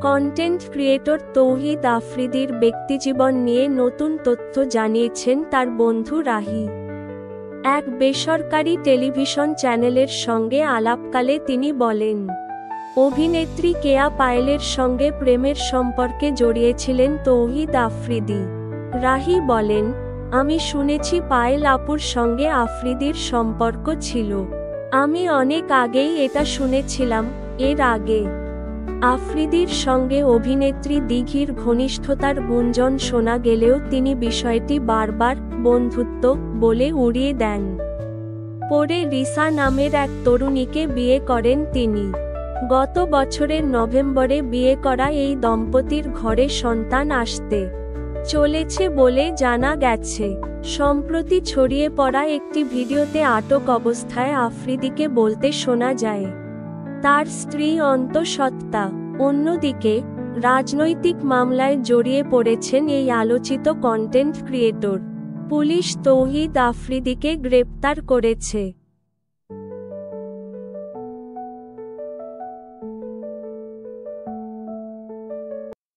Content creator তৌহিদ আফ্রিদির ব্যক্তিজীবন নিয়ে নতুন তথ্য জানিয়েছেন তার বন্ধু রাহি। এক বেসরকারি টেলিভিশন চ্যানেলের সঙ্গে আলাপকালে তিনি বলেন, অভিনেত্রী কেয়া পায়েলের সঙ্গে প্রেমের সম্পর্কে জড়িয়েছিলেন তৌহিদ আফ্রিদি। রাহি বলেন, আমি শুনেছি পায়েল আপুর সঙ্গে আফ্রিদির সম্পর্ক ছিল। আমি অনেক আগেই এটা শুনেছিলাম। এর আগে আফ্রিদির সঙ্গে অভিনেত্রী দিঘির ঘনিষ্ঠতার গুঞ্জন শোনা গেলেও তিনি বিষয়টি বারবার বন্ধুত্ব বলে উড়িয়ে দেন। পরে রিসা নামের এক তরুণীকে বিয়ে করেন তিনি। গত বছরের নভেম্বরে বিয়ে করা এই দম্পতির ঘরে সন্তান আসতে চলেছে বলে জানা গেছে। সম্প্রতি ছড়িয়ে পড়া একটি ভিডিওতে আটক অবস্থায় আফ্রিদিকে বলতে শোনা যায়, তার স্ত্রী অন্তঃসত্ত্বা। অন্যদিকে রাজনৈতিক মামলায় জড়িয়ে পড়েছেন এই আলোচিত কন্টেন্ট ক্রিয়েটর। পুলিশ তৌহিদ আফ্রিদিকে গ্রেপ্তার করেছে।